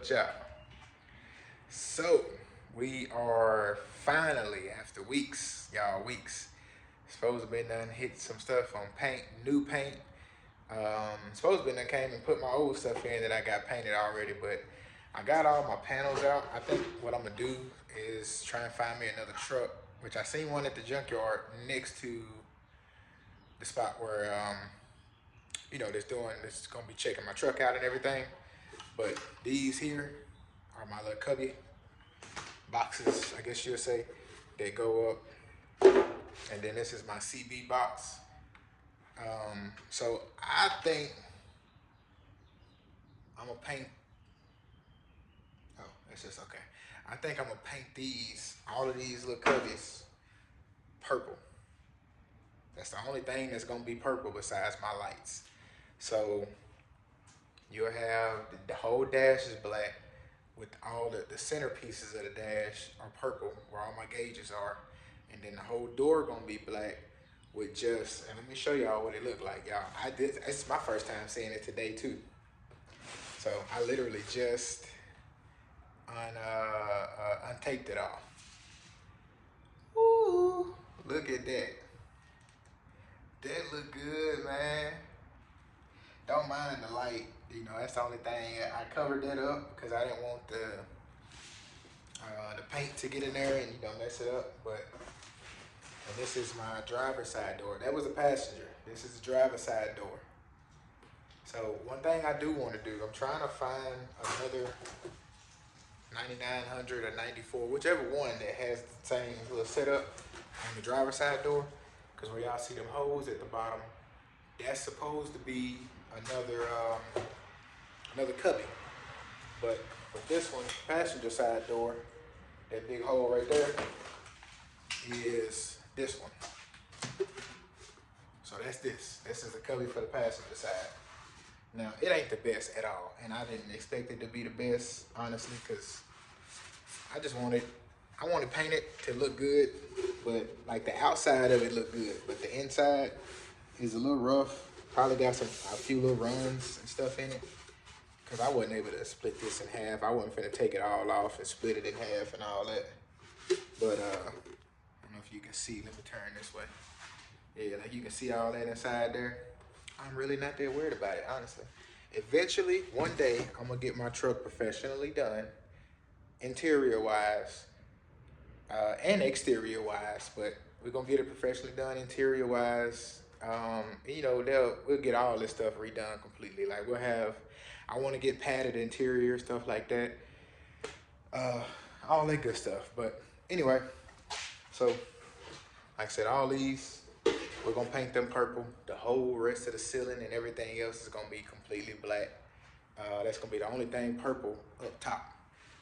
up, y'all? So we are finally, after weeks, y'all, weeks, supposed to be done hit some stuff on paint, new paint. Supposed to be done came and put my old stuff in that I got painted already, but I got all my panels out. I think what I'm gonna do is try and find me another truck, which I seen one at the junkyard next to the spot where this gonna be checking my truck out and everything. But these here are my little cubby boxes, I guess you'll say. They go up, and then this is my CB box. So I think I'm gonna paint. Oh, that's just okay. I think I'm gonna paint all of these little cubbies, purple. That's the only thing that's gonna be purple besides my lights. So you'll have the whole dash is black with all the center pieces of the dash are purple where all my gauges are. And then the whole door gonna be black with just, and let me show y'all what it looked like, y'all. It's my first time seeing it today too. So I literally just untaped it off. Ooh, look at that. That look good, man. Don't mind the light, that's the only thing. I covered that up because I didn't want the paint to get in there and mess it up. And this is my driver's side door. That was a passenger. This is the driver's side door. So one thing I do want to do, I'm trying to find another 9900 or 94, whichever one that has the same little setup on the driver's side door. Because where y'all see them holes at the bottom, that's supposed to be another cubby. But with this one, passenger side door, that big hole right there is this one. So that's this. This is the cubby for the passenger side. Now, it ain't the best at all, and I didn't expect it to be the best, honestly, because I wanted painted to look good, but like the outside of it looked good, but the inside is a little rough. Probably got a few little runs and stuff in it, because I wasn't able to split this in half. I wasn't finna take it all off and split it in half and all that. But I don't know if you can see. Let me turn this way. Yeah, like you can see all that inside there. I'm really not that worried about it, honestly. Eventually, one day, I'm gonna get my truck professionally done, interior-wise and exterior-wise, but we're gonna get it professionally done interior-wise. We'll get all this stuff redone completely. Like I want to get padded interior, stuff like that. All that good stuff. But anyway, so like I said, all these, we're gonna paint them purple. The whole rest of the ceiling and everything else is gonna be completely black. That's gonna be the only thing purple up top.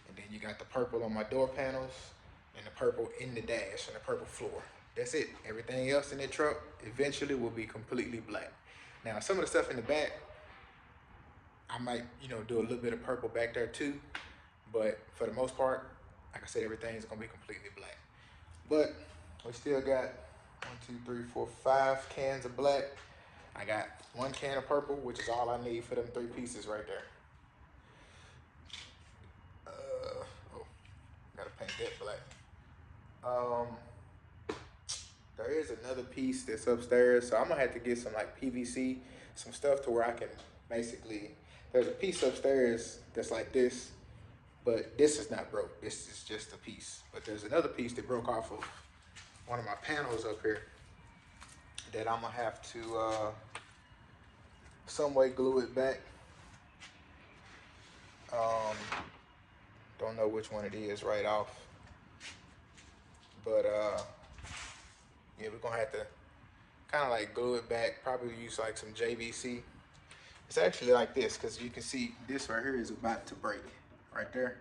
And then you got the purple on my door panels and the purple in the dash and the purple floor. That's it. Everything else in the truck eventually will be completely black. Now, some of the stuff in the back, I might, do a little bit of purple back there too. But for the most part, like I said, everything's gonna be completely black. But we still got 5 cans of black. I got 1 can of purple, which is all I need for them 3 pieces right there. Gotta paint that black. There is another piece that's upstairs, so I'm gonna have to get some like PVC, some stuff to where I can basically, there's a piece upstairs that's like this, but this is not broke. This is just a piece. But there's another piece that broke off of one of my panels up here that I'm gonna have to some way glue it back. Don't know which one it is right off, but yeah, we're gonna have to kind of like glue it back. Probably use like some JVC. It's actually like this, because you can see this right here is about to break right there.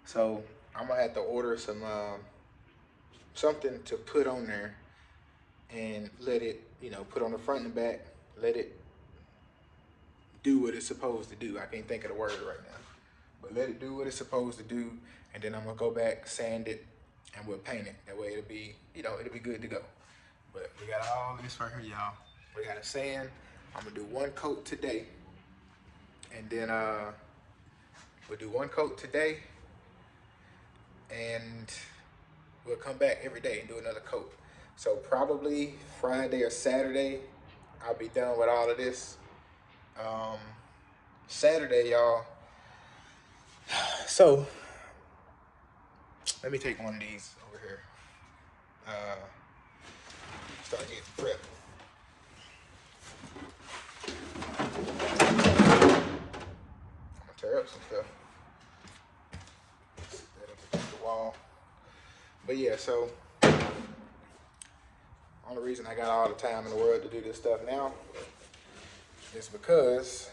So I'm gonna have to order some something to put on there and let it, put on the front and back, let it do what it's supposed to do. I can't think of the word right now, but let it do what it's supposed to do, and then I'm gonna go back, sand it, and we'll paint it. That way it'll be, it'll be good to go. But we got all this right here, y'all. We got to sand. I'm gonna do 1 coat today, and then We'll do one coat today, and we'll come back every day and do another coat. So probably Friday or Saturday, I'll be done with all of this. Saturday, y'all. So let me take one of these over here. Start getting prepped. I'm gonna tear up some stuff. Set that up against the wall. But yeah, so only reason I got all the time in the world to do this stuff now is because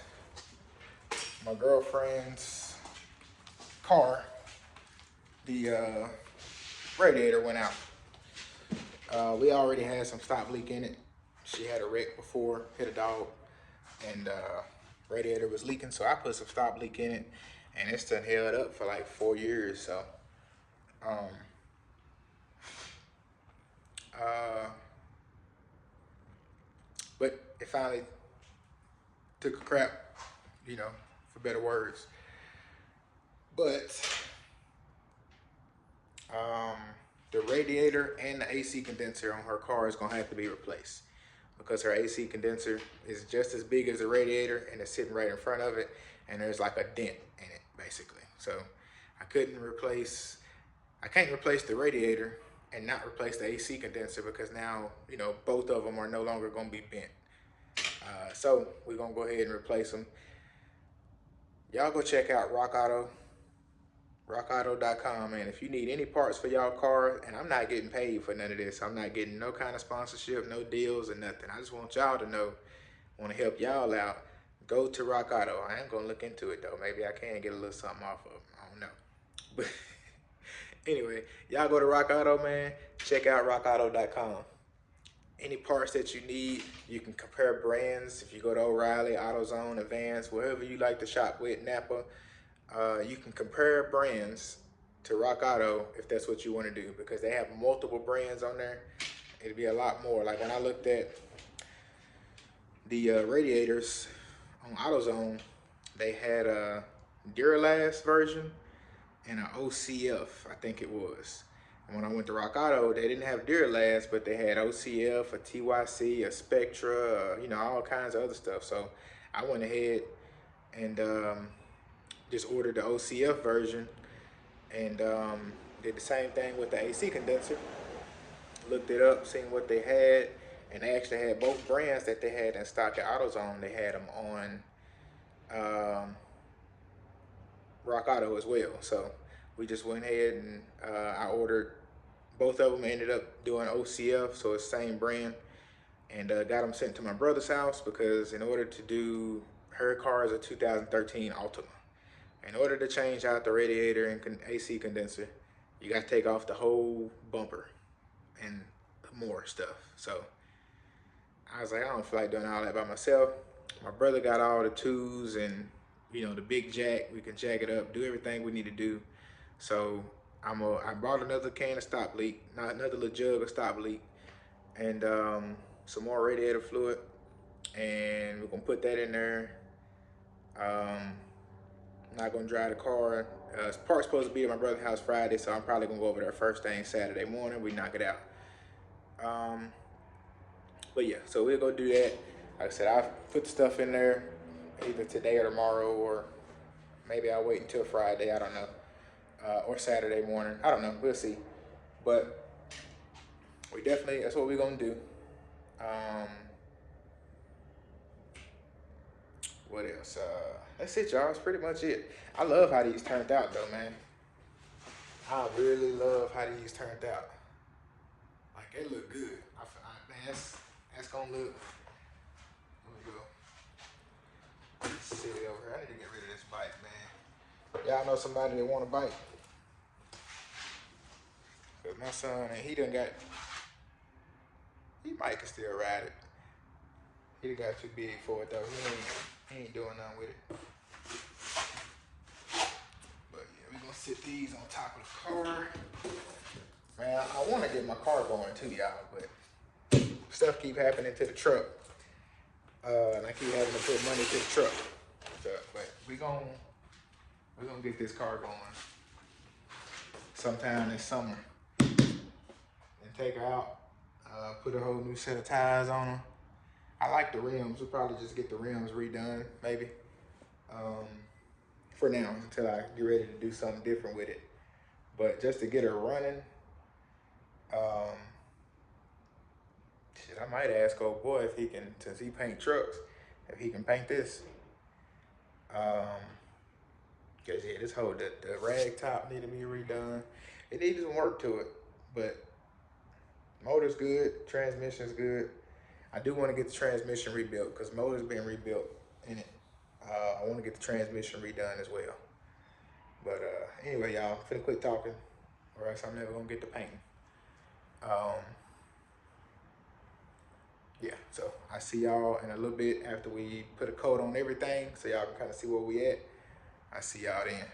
my girlfriend's car, the radiator went out. We already had some stop leak in it. She had a wreck before, hit a dog, and radiator was leaking, so I put some stop leak in it, and it's done held up for like 4 years. So but it finally took a crap, you know, for better words. But the radiator and the AC condenser on her car is gonna have to be replaced, because her AC condenser is just as big as the radiator and it's sitting right in front of it, and there's like a dent in it basically. So I can't replace the radiator and not replace the AC condenser, because now, you know, both of them are no longer gonna be bent. So we're gonna go ahead and replace them. Y'all go check out rockauto.com, and if you need any parts for y'all car, and I'm not getting paid for none of this, I'm not getting no kind of sponsorship, no deals or nothing. I just want y'all to know, I want to help y'all out. Go to Rock Auto. I ain't gonna look into it though. Maybe I can get a little something off of them. I don't know. But anyway, y'all go to Rock Auto, man. Check out rockauto.com. Any parts that you need, you can compare brands. If you go to O'Reilly, AutoZone, Advance, wherever you like to shop with, Napa, you can compare brands to Rock Auto if that's what you want to do, because they have multiple brands on there. It'd be a lot more. Like when I looked at the radiators on AutoZone, they had a Duralast version and an OCF, I think it was. And when I went to Rock Auto, they didn't have Duralast, but they had OCF, a TYC, a Spectra, you know, all kinds of other stuff. So I went ahead and just ordered the OCF version, and did the same thing with the AC condenser. Looked it up, seen what they had, and they actually had both brands that they had in stock at AutoZone. They had them on Rock Auto as well. So we just went ahead and I ordered both of them. Ended up doing OCF, so it's the same brand, and got them sent to my brother's house, because in order to do, her car is a 2013 Altima. In order to change out the radiator and AC condenser, you got to take off the whole bumper and more stuff. So I was like, I don't feel like doing all that by myself. My brother got all the tools and, you know, the big jack. We can jack it up, do everything we need to do. So I bought another can of stop leak, not another little jug of stop leak, and some more radiator fluid, and we're gonna put that in there. Not gonna drive the car. Park's supposed to be at my brother's house Friday, so I'm probably gonna go over there first thing Saturday morning. We knock it out. But yeah, so we'll go do that. Like I said, I'll put the stuff in there either today or tomorrow, or maybe I'll wait until Friday. I don't know, or Saturday morning. I don't know. We'll see. But we definitely, that's what we're gonna do. What else? That's it, y'all. That's pretty much it. I love how these turned out, though, man. I really love how these turned out. Like, they look good. Man, that's gonna look. Let me go. Sit it over here. I need to get rid of this bike, man. Y'all know somebody that want a bike? Cause my son, and he might can still ride it. He done got too big for it, though. He ain't doing nothing with it. But yeah, we're gonna sit these on top of the car. Man, I wanna get my car going too, y'all, but stuff keep happening to the truck. And I keep having to put money to the truck. So, but we gonna We're gonna get this car going sometime this summer and take her out. Put a whole new set of tires on her. I like the rims. We'll probably just get the rims redone, maybe. For now, until I get ready to do something different with it. But just to get her running, shit, I might ask old boy if he can, since he paint trucks, if he can paint this. Cause yeah, this whole, the rag top need to be redone. It needs some work to it, but motor's good, transmission's good. I do want to get the transmission rebuilt because motor's being rebuilt in it. I want to get the transmission redone as well. But anyway, y'all, I'm finna quit talking or else I'm never gonna get to painting. Yeah, so I see y'all in a little bit after we put a coat on everything so y'all can kind of see where we at. I see y'all then.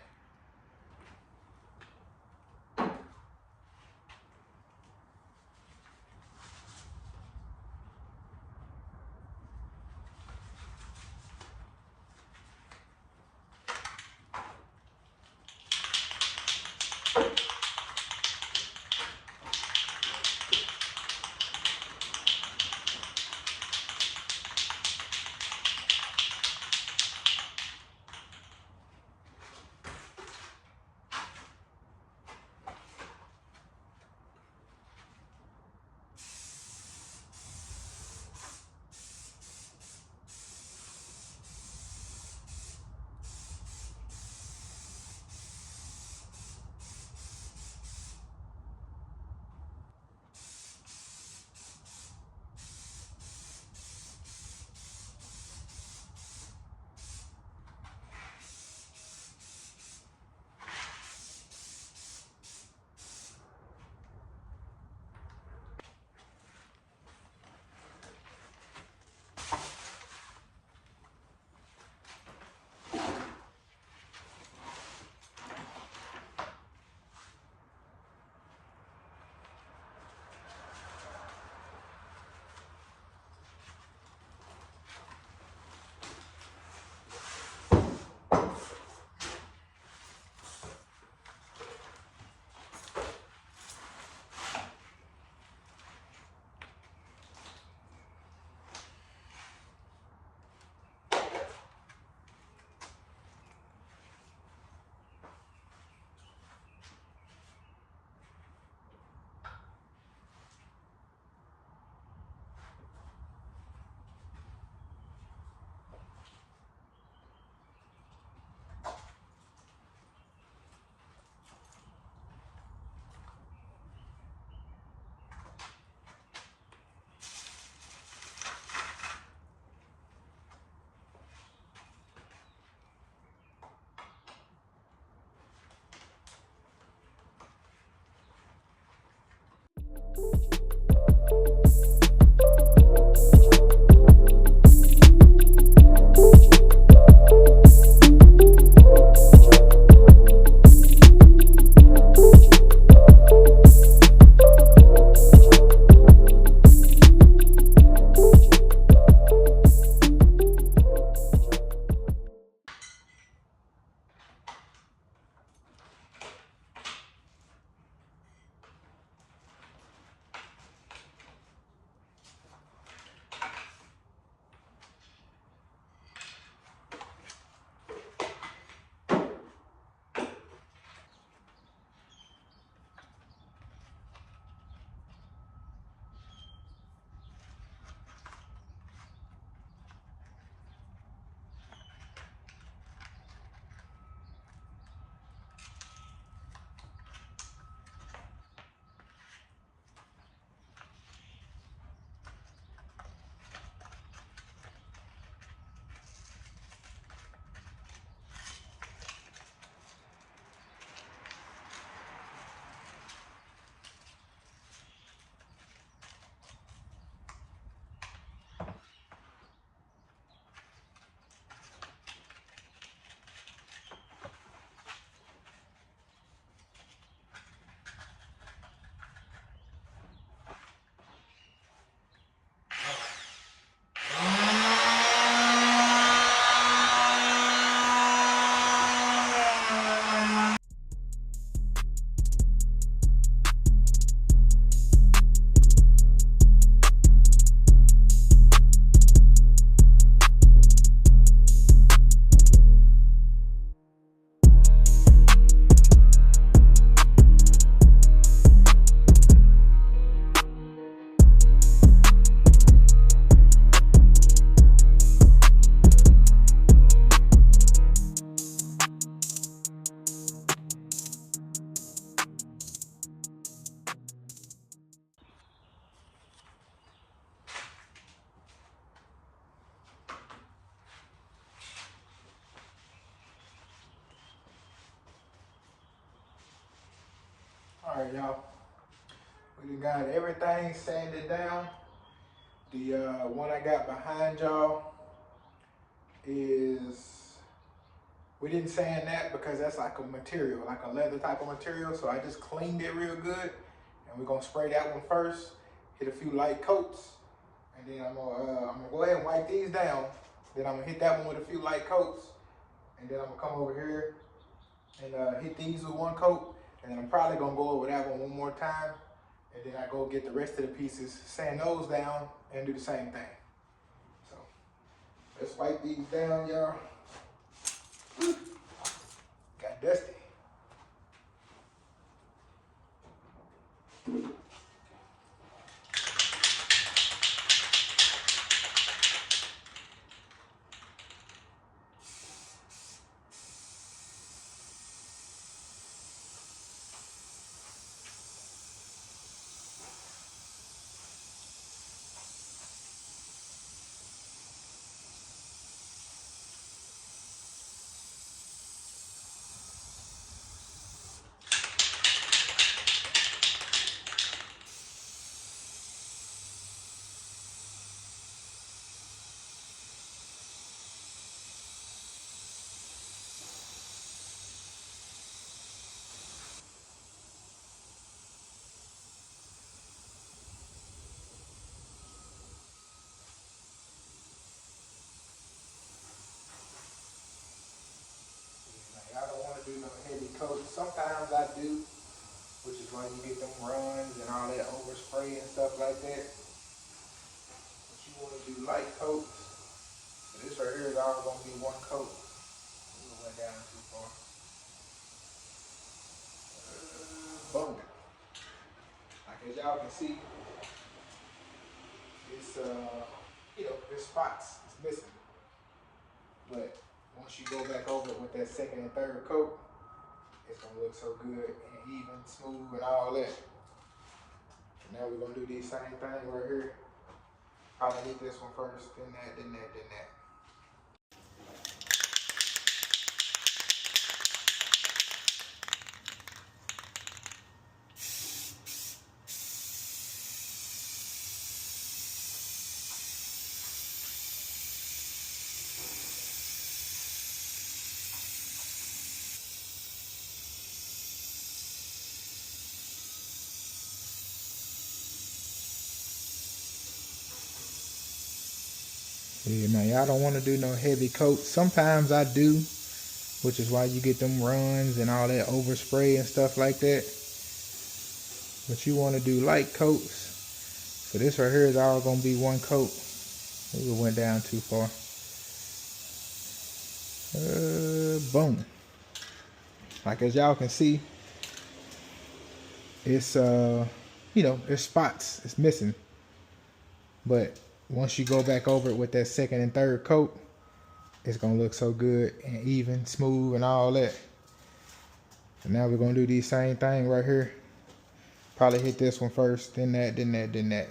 Alright, y'all. We done got everything sanded down. The one I got behind y'all is, we didn't sand that because that's like a material, like a leather type of material. So I just cleaned it real good. And we're gonna spray that one first, hit a few light coats. And then I'm gonna go ahead and wipe these down. Then I'm gonna hit that one with a few light coats. And then I'm gonna come over here and hit these with one coat. And then I'm probably gonna go over that one more time. And then I go get the rest of the pieces, sand those down, and do the same thing. So let's wipe these down, y'all. Got dusty. Now, y'all don't want to do no heavy coats. Sometimes I do, which is why you get them runs and all that overspray and stuff like that. But you want to do light coats. So this right here is all going to be one coat. We went down too far. Boom. Like as y'all can see, it's there's spots. It's missing. But once you go back over it with that second and third coat, it's gonna look so good and even, smooth, and all that. So now we're gonna do the same thing right here. Probably hit this one first, then that, then that, then that. Yeah, now y'all don't want to do no heavy coats. Sometimes I do, which is why you get them runs and all that overspray and stuff like that. But you want to do light coats. So this right here is all gonna be one coat. We went down too far. Boom. Like as y'all can see, it's there's spots. It's missing. But once you go back over it with that second and third coat, it's gonna look so good and even, smooth, and all that. And now we're gonna do the same thing right here. Probably hit this one first, then that, then that, then that.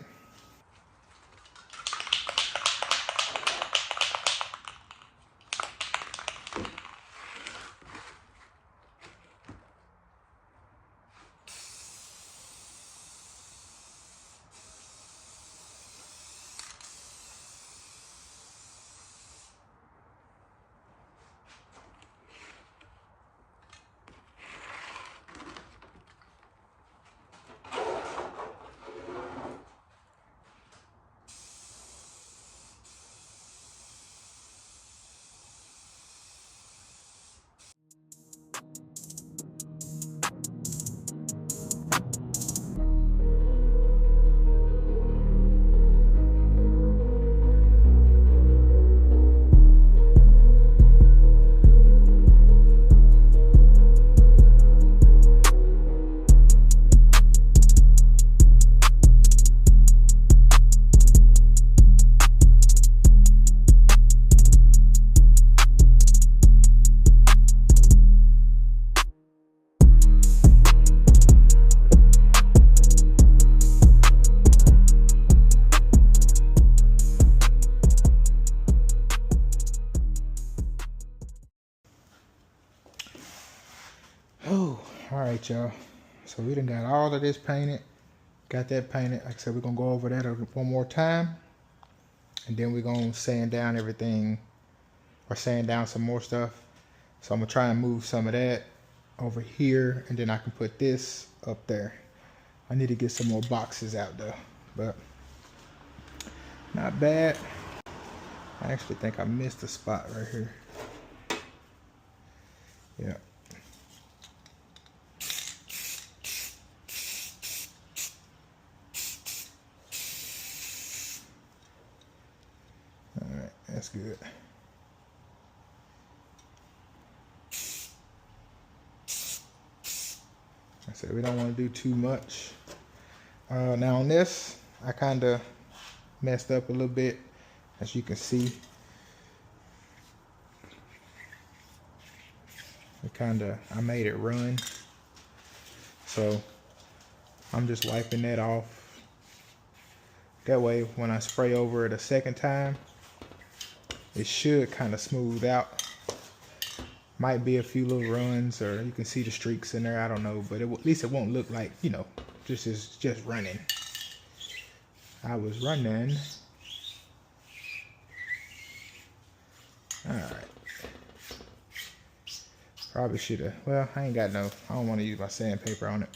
Oh, all right, y'all. So So we done got all of this painted. Got that painted. Like I said, we're gonna go over that one more time. And then we're gonna sand down everything, or sand down some more stuff. So I'm gonna try and move some of that over here, and then I can put this up there. I need to get some more boxes out though, but not bad. I actually think I missed a spot right here. Yeah. All right, that's good. I said we don't want to do too much. Now on this, I kind of messed up a little bit, as you can see. I made it run. So I'm just wiping that off. That way, when I spray over it a second time, it should kind of smooth out. Might be a few little runs, or you can see the streaks in there, I don't know, but at least it won't look like, you know, just running. I was running. All right. Probably should have, well, I don't want to use my sandpaper on it.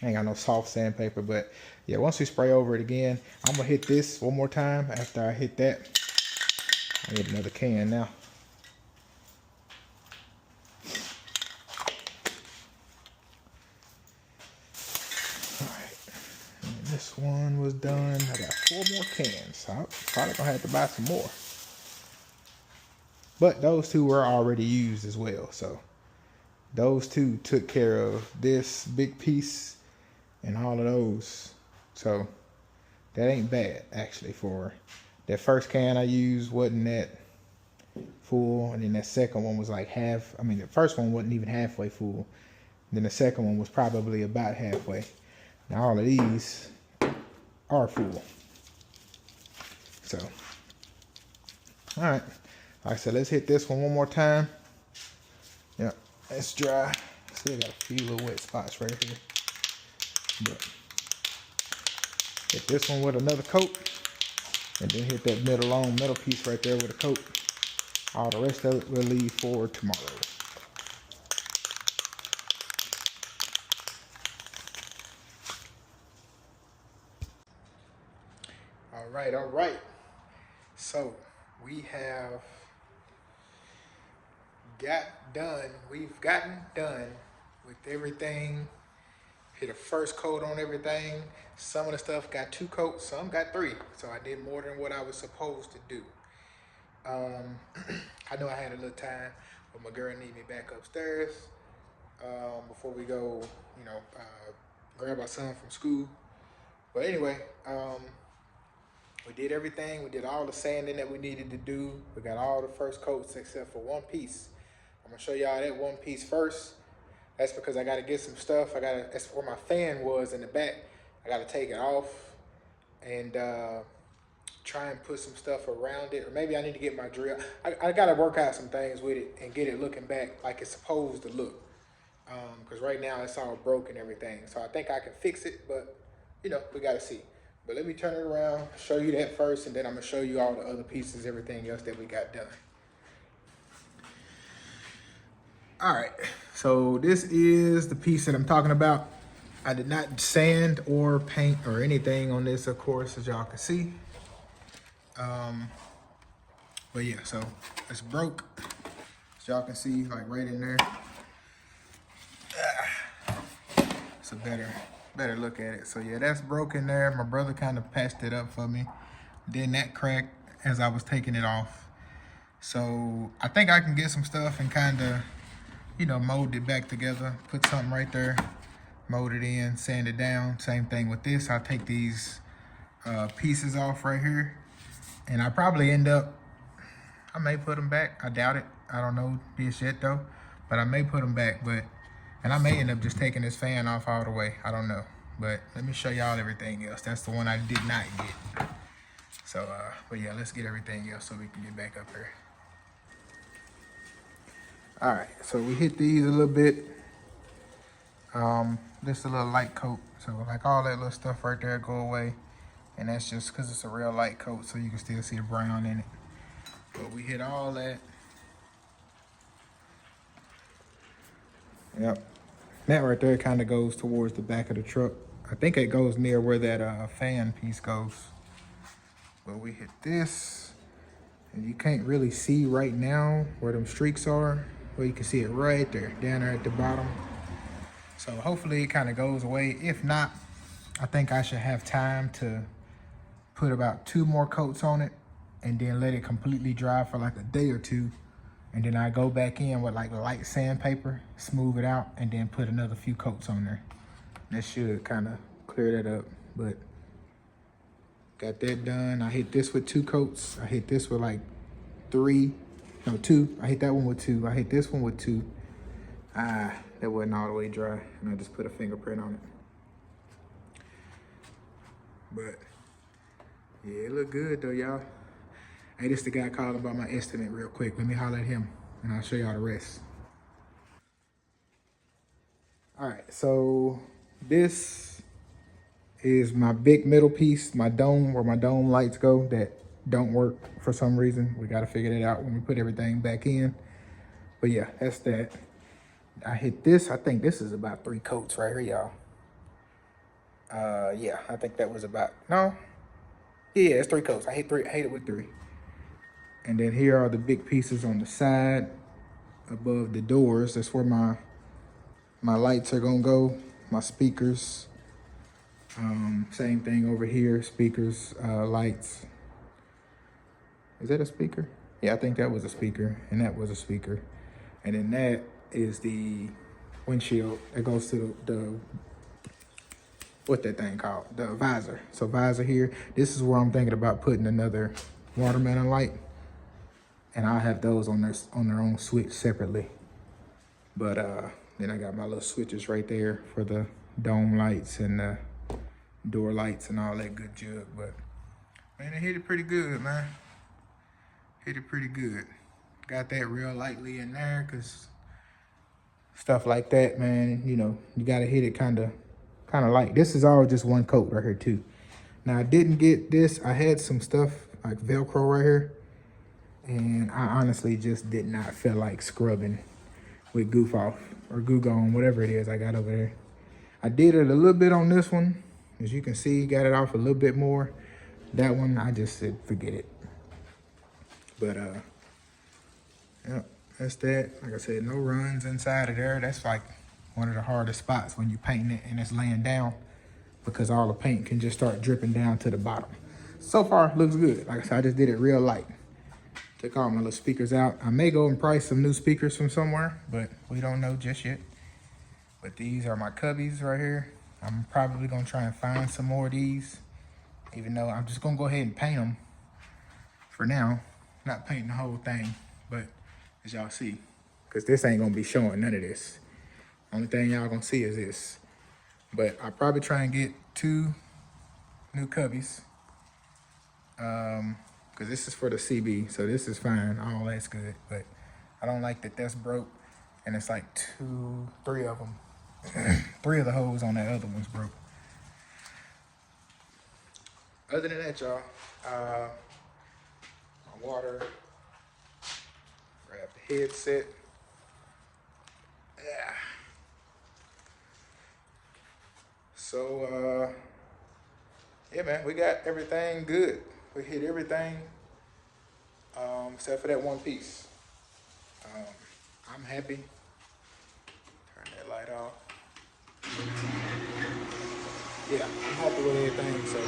I ain't got no soft sandpaper, but yeah, once we spray over it again, I'm gonna hit this one more time. After I hit that, I need another can now. All right, and this one was done. I got 4 more cans, so I'm probably gonna have to buy some more. But those 2 were already used as well, so those 2 took care of this big piece and all of those. So that ain't bad, actually. For that first can I used wasn't that full, and then that second one was like half. I mean, the first one wasn't even halfway full. Then the second one was probably about halfway. Now all of these are full. So, all right. Like I said, let's hit this one more time. Yep, it's dry. Still got a few little wet spots right here. But hit this one with another coat. And then hit that long metal piece right there with a coat. All the rest of it we'll leave for tomorrow. All right. So we have we've gotten done with everything. Hit a first coat on everything. Some of the stuff got 2 coats, some got 3. So I did more than what I was supposed to do. I know I had a little time, but my girl needed me back upstairs before we go, grab our son from school. But anyway, we did everything. We did all the sanding that we needed to do. We got all the first coats except for one piece. I'm gonna show y'all that one piece first. That's because I gotta get some stuff. That's where my fan was in the back. I gotta take it off and try and put some stuff around it. Or maybe I need to get my drill. I gotta work out some things with it and get it looking back like it's supposed to look. Because right now it's all broke and everything. So I think I can fix it, but we gotta see. But let me turn it around, show you that first, and then I'm gonna show you all the other pieces, everything else that we got done. All right, so this is the piece that I'm talking about. I did not sand or paint or anything on this, of course, as y'all can see. But yeah, so it's broke, as y'all can see, like right in there. It's a better look at it. So yeah, that's broken there. My brother kind of patched it up for me. Then that cracked as I was taking it off. So I think I can get some stuff and kind of, mold it back together. Put something right there, mold it in, sand it down. Same thing with this. I'll take these pieces off right here. And I probably I may put them back. I doubt it. I don't know this yet though. But I may put them back. And I may end up just taking this fan off all the way. I don't know. But let me show y'all everything else. That's the one I did not get. So, but yeah, let's get everything else so we can get back up here. All right, so we hit these a little bit. This is a little light coat, so like all that little stuff right there go away, and that's just because it's a real light coat, so you can still see the brown in it. But we hit all that. Yep, that right there kind of goes towards the back of the truck. I think it goes near where that fan piece goes. But we hit this, and you can't really see right now where them streaks are. Well, you can see it right there, down there at the bottom. So hopefully it kind of goes away. If not, I think I should have time to put about 2 more coats on it and then let it completely dry for like a day or 2. And then I go back in with like light sandpaper, smooth it out, and then put another few coats on there. That should kind of clear that up, but got that done. I hit this with 2 coats. I hit this with like 3, no 2. I hit that one with 2. I hit this one with 2. That wasn't all the way dry, and I just put a fingerprint on it. But yeah, it look good though, y'all. Hey, this the guy calling about my estimate real quick. Let me holler at him, and I'll show y'all the rest. All right, so this is my big middle piece, my dome, where my dome lights go that don't work for some reason. We got to figure that out when we put everything back in. But yeah, that's that. I hit this. I think this is about 3 coats right here, y'all. Yeah, I think that was about, no. Yeah, it's 3 coats. I hit it with 3. And then here are the big pieces on the side above the doors. That's where my lights are gonna go, my speakers. Same thing over here, speakers, lights. Is that a speaker? Yeah, I think that was a speaker, and that was a speaker. And then that is the windshield that goes to the what that thing called? The visor. So visor here. This is where I'm thinking about putting another watermelon light. And I'll have those on their own switch separately. But then I got my little switches right there for the dome lights and the door lights and all that good jug. But man, it hit it pretty good, man. Hit it pretty good. Got that real lightly in there, because stuff like that, man, you know, you gotta hit it kind of light. This is all just 1 coat right here too. Now I didn't get this. I had some stuff like Velcro right here, and I honestly just did not feel like scrubbing with Goof Off or Goo Gone, whatever it is I got over there. I did it a little bit on this one. As you can see, got it off a little bit more. That one, I just said, forget it. But, yeah, that's that. Like I said, no runs inside of there. That's like one of the hardest spots when you painting it and it's laying down, because all the paint can just start dripping down to the bottom. So far, looks good. Like I said, I just did it real light. Took all my little speakers out. I may go and price some new speakers from somewhere, but we don't know just yet. But these are my cubbies right here. I'm probably gonna try and find some more of these, even though I'm just gonna go ahead and paint them for now. Not painting the whole thing, but as y'all see, because this ain't gonna be showing none of this. Only thing y'all gonna see is this. But I'll probably try and get 2 new cubbies. Because this is for the CB, so this is fine. All that's good. But I don't like that that's broke, and it's like 3 of them. 3 of the holes on that other one's broke. Other than that, y'all, my water, grab the headset. Yeah. So, yeah, man, we got everything good. We hit everything, except for that 1 piece. I'm happy. Turn that light off. Yeah, I'm happy with everything. So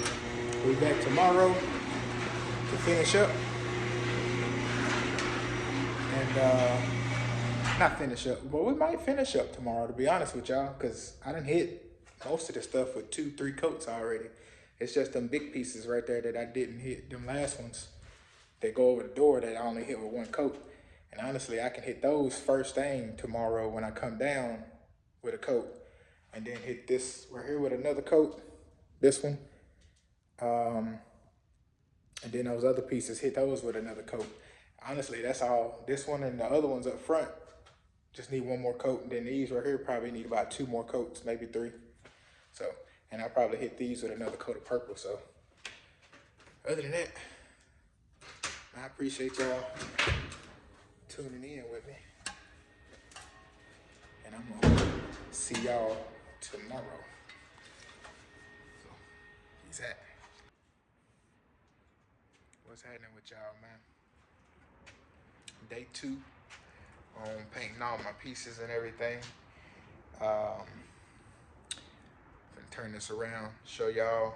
we'll be back tomorrow to finish up. And not finish up, but we might finish up tomorrow, to be honest with y'all, because I done hit most of the stuff with 2-3 coats already. It's just them big pieces right there that I didn't hit. Them last ones that go over the door that I only hit with 1 coat. And honestly, I can hit those first thing tomorrow when I come down with a coat. And then hit this right here with another coat, this one. And then those other pieces, hit those with another coat. Honestly, that's all. This one and the other ones up front, just need one more coat, and then these right here probably need about 2 more coats, maybe 3. So, and I'll probably hit these with another coat of purple. So other than that, I appreciate y'all tuning in with me, and I'm gonna see y'all tomorrow. So, peace out. What's happening with y'all, man? Day 2 on painting all my pieces and everything. Gonna turn this around, show y'all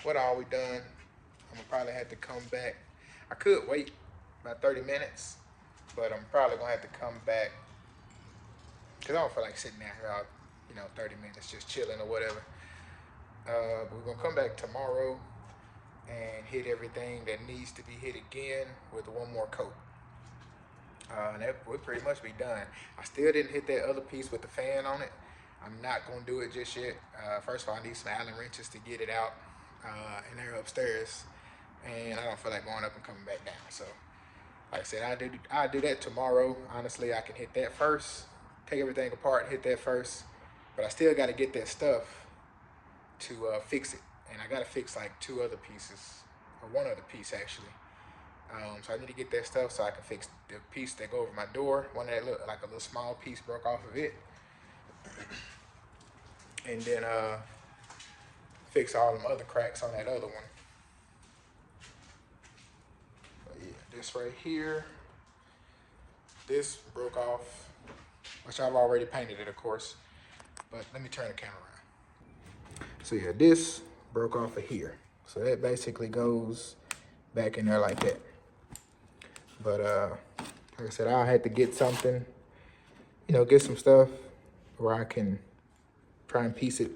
what all we done. I'm gonna probably have to come back. I could wait about 30 minutes, but I'm probably gonna have to come back because I don't feel like sitting down here all, 30 minutes just chilling or whatever. We're gonna come back tomorrow and hit everything that needs to be hit again with 1 more coat. And that would pretty much be done. I still didn't hit that other piece with the fan on it. I'm not gonna do it just yet. First of all, I need some Allen wrenches to get it out, and they're upstairs, and I don't feel like going up and coming back down. So, like I said, I'll do that tomorrow. Honestly, I can hit that first, take everything apart, hit that first, but I still got to get that stuff to fix it, and I got to fix like 2 other pieces, or 1 other piece actually. So I need to get that stuff so I can fix the piece that go over my door. One that looked like a little small piece broke off of it. And then fix all them other cracks on that other one. But yeah, this right here, this broke off, which I've already painted it, of course. But let me turn the camera around. So yeah, this broke off of here. So that basically goes back in there like that. But like I said, I had to get something, get some stuff where I can try and piece it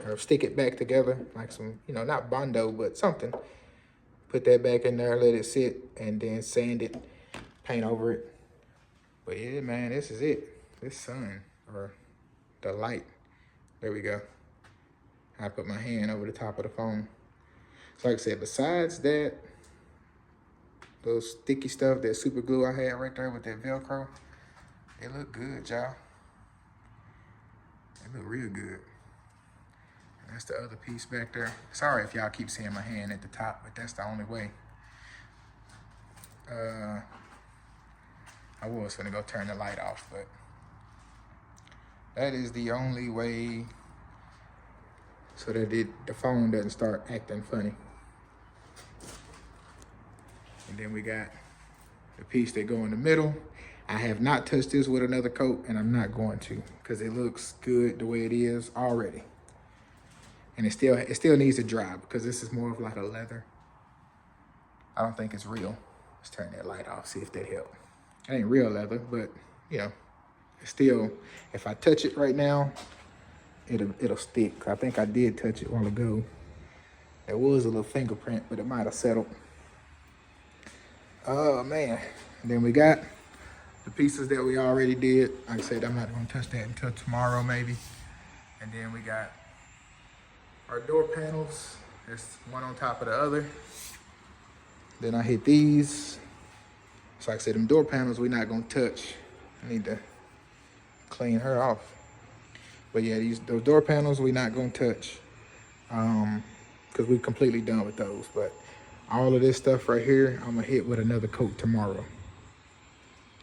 or stick it back together, like some, not Bondo, but something. Put that back in there, let it sit, and then sand it, paint over it. But yeah, man, this is it. This sun, or the light. There we go. I put my hand over the top of the phone. So like I said, besides that, those sticky stuff, that super glue I had right there with that Velcro, it look good, y'all. It look real good. And that's the other piece back there. Sorry if y'all keep seeing my hand at the top, but that's the only way. I was gonna go turn the light off, but that is the only way so that the phone doesn't start acting funny. And then we got the piece that go in the middle. I have not touched this with another coat, and I'm not going to, because it looks good the way it is already. And it still needs to dry, because this is more of like a leather. I don't think it's real. Let's turn that light off, see if that helps. It ain't real leather, but it's still, if I touch it right now, it'll stick. I think I did touch it a while ago. There was a little fingerprint, but it might have settled. Oh man. And then we got the pieces that we already did. Like I said, I'm not gonna touch that until tomorrow maybe. And then we got our door panels. There's one on top of the other. Then I hit these. So like I said, them door panels we're not gonna touch. I need to clean her off. But yeah, those door panels we're not gonna touch. Because we're completely done with those. But all of this stuff right here, I'm gonna hit with another coat tomorrow.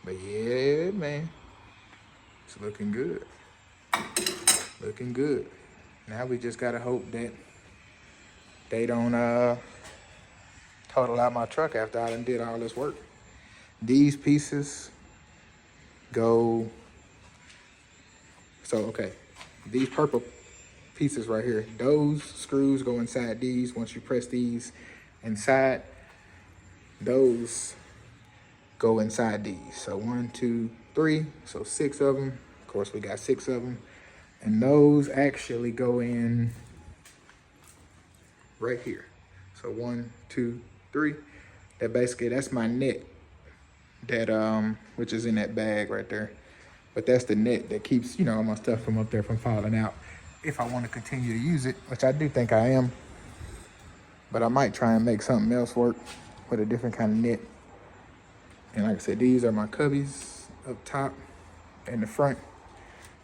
But yeah, man, it's looking good. Looking good. Now we just gotta hope that they don't total out my truck after I done did all this work. These pieces go, so okay, these purple pieces right here, those screws go inside these. Once you press these inside, those go inside these. So 1, 2, 3, so 6 of them. Of course, we got 6 of them. And those actually go in right here. So 1, 2, 3. That's my net that which is in that bag right there. But that's the net that keeps, all my stuff from up there from falling out. If I want to continue to use it, which I do think I am. But I might try and make something else work with a different kind of net. And like I said, these are my cubbies up top. in the front.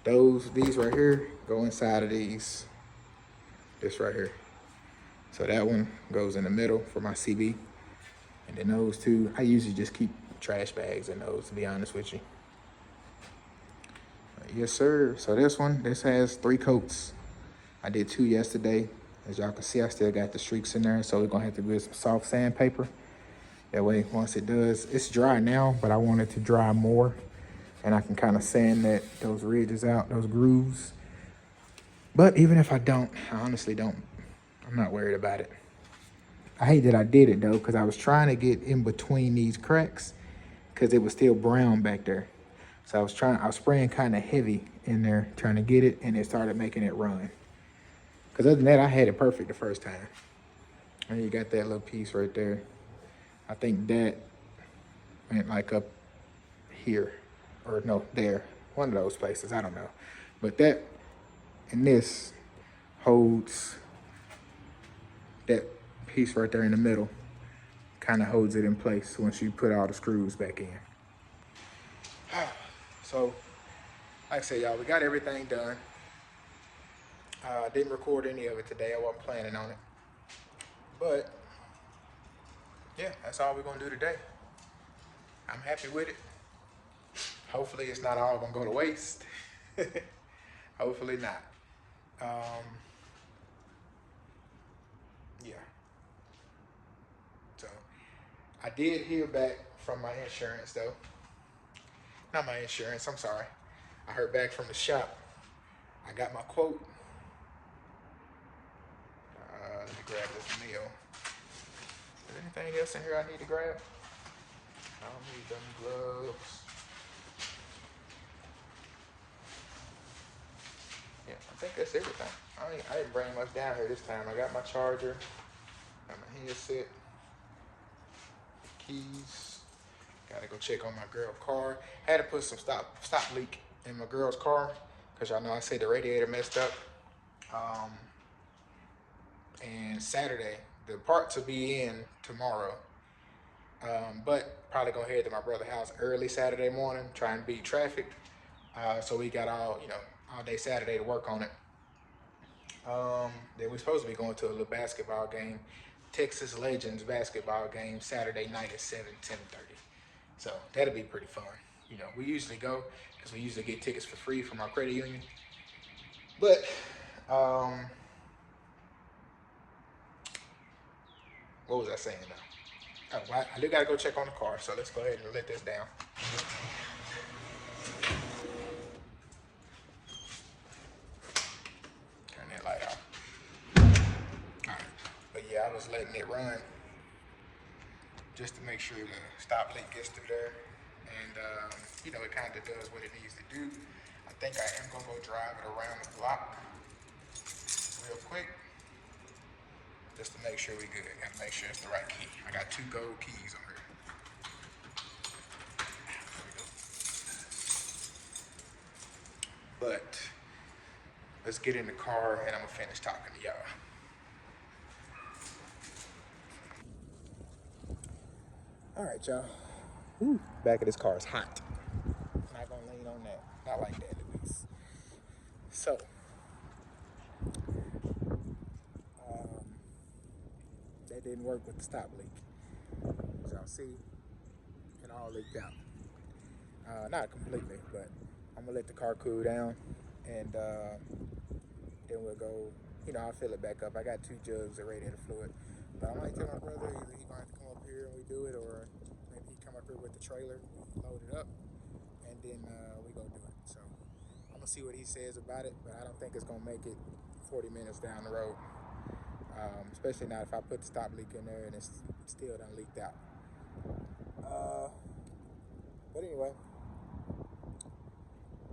These right here go inside of these. This right here. So that one goes in the middle for my CB. And then those two, I usually just keep trash bags in those, to be honest with you. Yes, sir. So this has 3 coats. I did 2 yesterday. As y'all can see, I still got the streaks in there. So we're gonna have to do some soft sandpaper. That way, once it does, it's dry now, but I want it to dry more. And I can kind of sand those ridges out, those grooves. But even if I don't, I honestly don't, I'm not worried about it. I hate that I did it though, because I was trying to get in between these cracks because it was still brown back there. So I was spraying kind of heavy in there trying to get it, and it started making it run. Because other than that, I had it perfect the first time. And you got that little piece right there. I think that went like up here, or no, there. One of those places, I don't know. But that and this holds that piece right there in the middle, kind of holds it in place once you put all the screws back in. So, like I said, y'all, we got everything done. Didn't record any of it today. I wasn't planning on it. But, yeah, that's all we're going to do today. I'm happy with it. Hopefully it's not all going to go to waste. Hopefully not. Yeah. So, I did hear back from my insurance, though. Not my insurance, I'm sorry. I heard back from the shop. I got my quote. Let me grab this meal. Is there anything else in here I need to grab? I don't need them gloves. Yeah, I think that's everything. I didn't bring much down here this time. I got my charger, got my headset, keys. Gotta go check on my girl's car. Had to put some stop leak in my girl's car because y'all know I said the radiator messed up. And Saturday, the parts will be in tomorrow. But probably gonna head to my brother's house early Saturday morning, try and beat traffic. So we got all day Saturday to work on it. Then we're supposed to be going to a little basketball game, Texas Legends basketball game, Saturday night at 10:30. So that'll be pretty fun. We usually go because we usually get tickets for free from our credit union. But what was I saying now? Oh, I do gotta go check on the car, so let's go ahead and let this down. Turn that light off. Alright. But yeah, I was letting it run just to make sure the stop leak gets through there. And it kind of does what it needs to do. I think I am gonna go drive it around the block real quick, just to make sure we good. Gotta make sure it's the right key. I got 2 gold keys on here. But let's get in the car and I'm gonna finish talking to y'all. All right, y'all. Back of this car is hot. Not gonna lean on that. Not like that, at least. So, that didn't work with the stop leak. As y'all see, it all leaked out. Not completely, but I'm gonna let the car cool down, and then we'll go. I'll fill it back up. I got 2 jugs of radiator fluid, but I might tell my brother either he's gonna have to come up here and we do it, or maybe he come up here with the trailer, we load it up, and then we go do it. So I'm gonna see what he says about it, but I don't think it's gonna make it 40 minutes down the road. Especially not if I put the stop leak in there and it's still done leaked out. But anyway,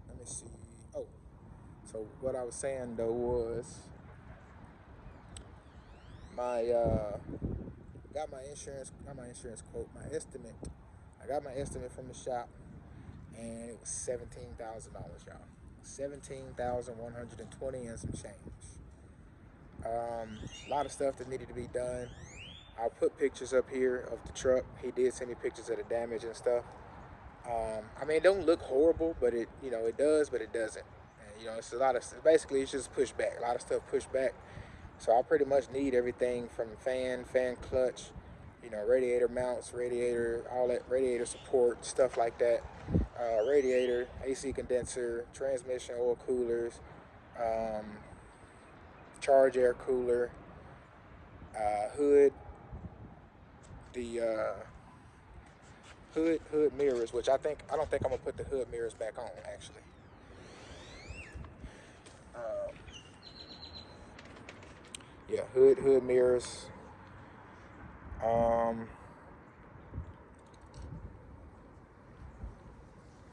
let me see. Oh, so what I was saying though was got my insurance quote, my estimate. I got my estimate from the shop, and it was $17,000, y'all. $17,120 and some change. A lot of stuff that needed to be done. I'll put pictures up here of the truck. He did send me pictures of the damage and stuff. I mean, it don't look horrible, but it, it does, but it doesn't. And, it's a lot of, basically it's just pushed back, a lot of stuff pushed back. So I pretty much need everything from fan clutch, radiator mounts, radiator, all that, radiator support, stuff like that. Radiator, AC condenser, transmission oil coolers, um, charge air cooler, hood, the hood mirrors, which I don't think I'm gonna put the hood mirrors back on actually. Um, yeah, hood mirrors. Um,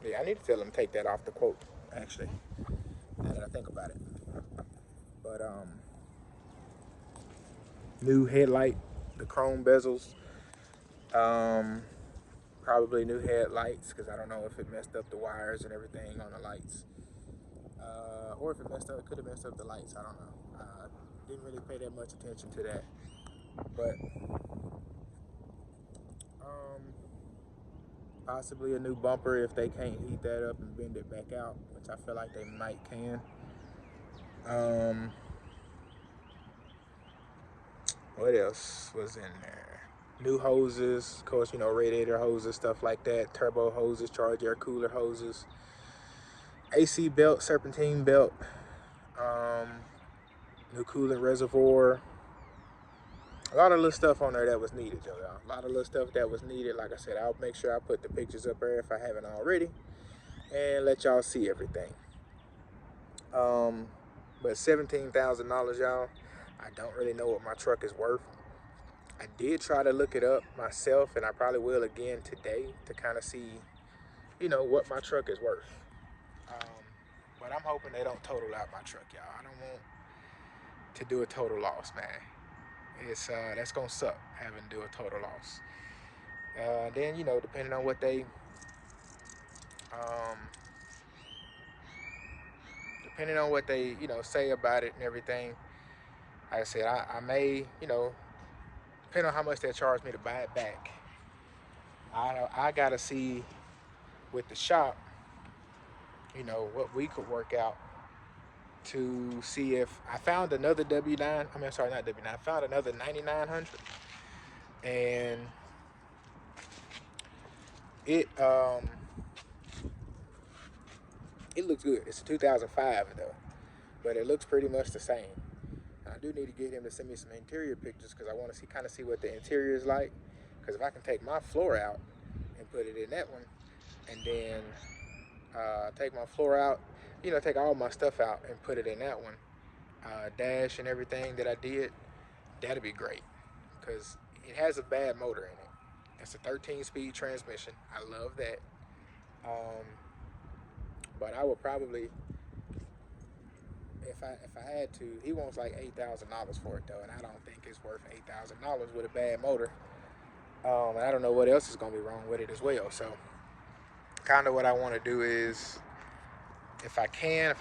yeah, I need to tell them to take that off the quote actually. Now that I think about it, but new headlight, the chrome bezels. Um, Probably new headlights because I don't know if it messed up the wires and everything on the lights. Or if it messed up, it could have messed up the lights. I don't know. Didn't really pay that much attention to that. But um, possibly a new bumper if they can't heat that up and bend it back out, which I feel like they might can. Um, what else was in there? New hoses, of course, radiator hoses, stuff like that. Turbo hoses, charge air cooler hoses, AC belt, serpentine belt, um, new coolant reservoir. A lot of little stuff on there that was needed, y'all. A lot of little stuff that was needed. Like I said, I'll make sure I put the pictures up there if I haven't already, and let y'all see everything. But $17,000, y'all. I don't really know what my truck is worth. I did try to look it up myself, and I probably will again today to kind of see, what my truck is worth. Um, but I'm hoping they don't total out my truck, y'all. I don't want to do a total loss, man. It's that's gonna suck having to do a total loss. Then depending on what they, um, say about it and everything. Like I said, I may, depending on how much they charge me to buy it back. I gotta see with the shop, what we could work out to see if I found another W9. I mean, sorry, not W9. I found another 9900, and it it looks good. It's a 2005 though, but it looks pretty much the same. I do need to get him to send me some interior pictures because I want to see what the interior is like. Because if I can take my floor out and put it in that one, and then take my floor out, take all my stuff out and put it in that one, dash and everything that I did, that'd be great. Because it has a bad motor in it. It's a 13-speed transmission. I love that. Um, but I would probably, if I had to, he wants like $8,000 for it though, and I don't think it's worth $8,000 with a bad motor. And I don't know what else is gonna be wrong with it as well. So, kind of what I want to do is, if I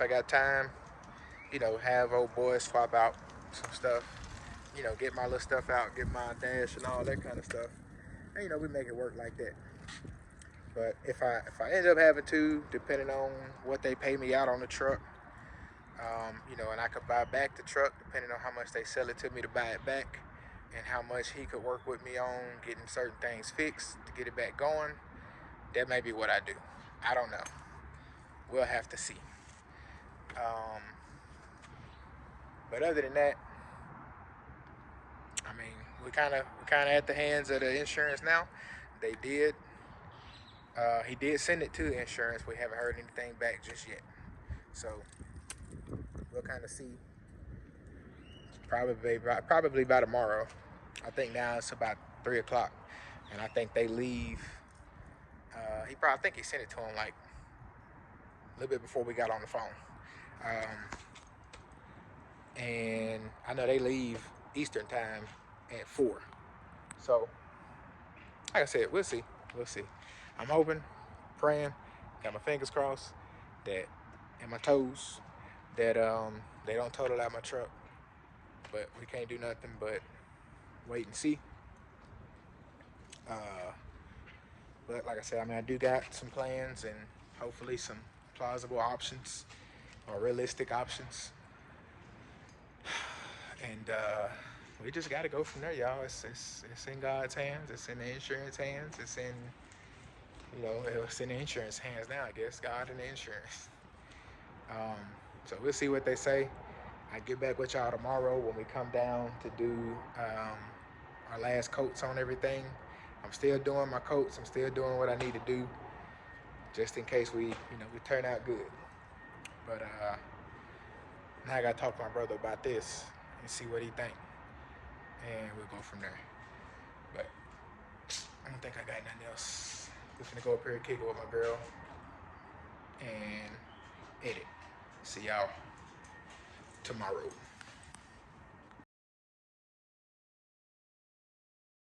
got time, have old boys swap out some stuff. Get my little stuff out, get my dash and all that kind of stuff. And we make it work like that. But if I end up having to, depending on what they pay me out on the truck, and I could buy back the truck depending on how much they sell it to me to buy it back, and how much he could work with me on getting certain things fixed to get it back going. That may be what I do. I don't know. We'll have to see. Um, but other than that, I mean, we kind of at the hands of the insurance now. They did. He did send it to the insurance. We haven't heard anything back just yet. So we'll kind of see. Probably by tomorrow. I think now it's about 3 o'clock, and I think they leave. I think he sent it to him like a little bit before we got on the phone. And I know they leave Eastern time at 4. So, like I said, we'll see. We'll see. I'm hoping, praying, got my fingers crossed that, and my toes, that they don't total out my truck. But we can't do nothing but wait and see. But like I said, I mean, I do got some plans and hopefully some plausible options or realistic options. And we just got to go from there, y'all. It's in God's hands. It's in the insurance hands. It's in, it's in the insurance hands now, I guess. God and the insurance. Um, so we'll see what they say. I get back with y'all tomorrow when we come down to do our last coats on everything. I'm still doing my coats. I'm still doing what I need to do, just in case we turn out good. But now I gotta talk to my brother about this and see what he think, and we'll go from there. But I don't think I got nothing else. Just gonna go up here and kick it with my girl and edit. See y'all tomorrow.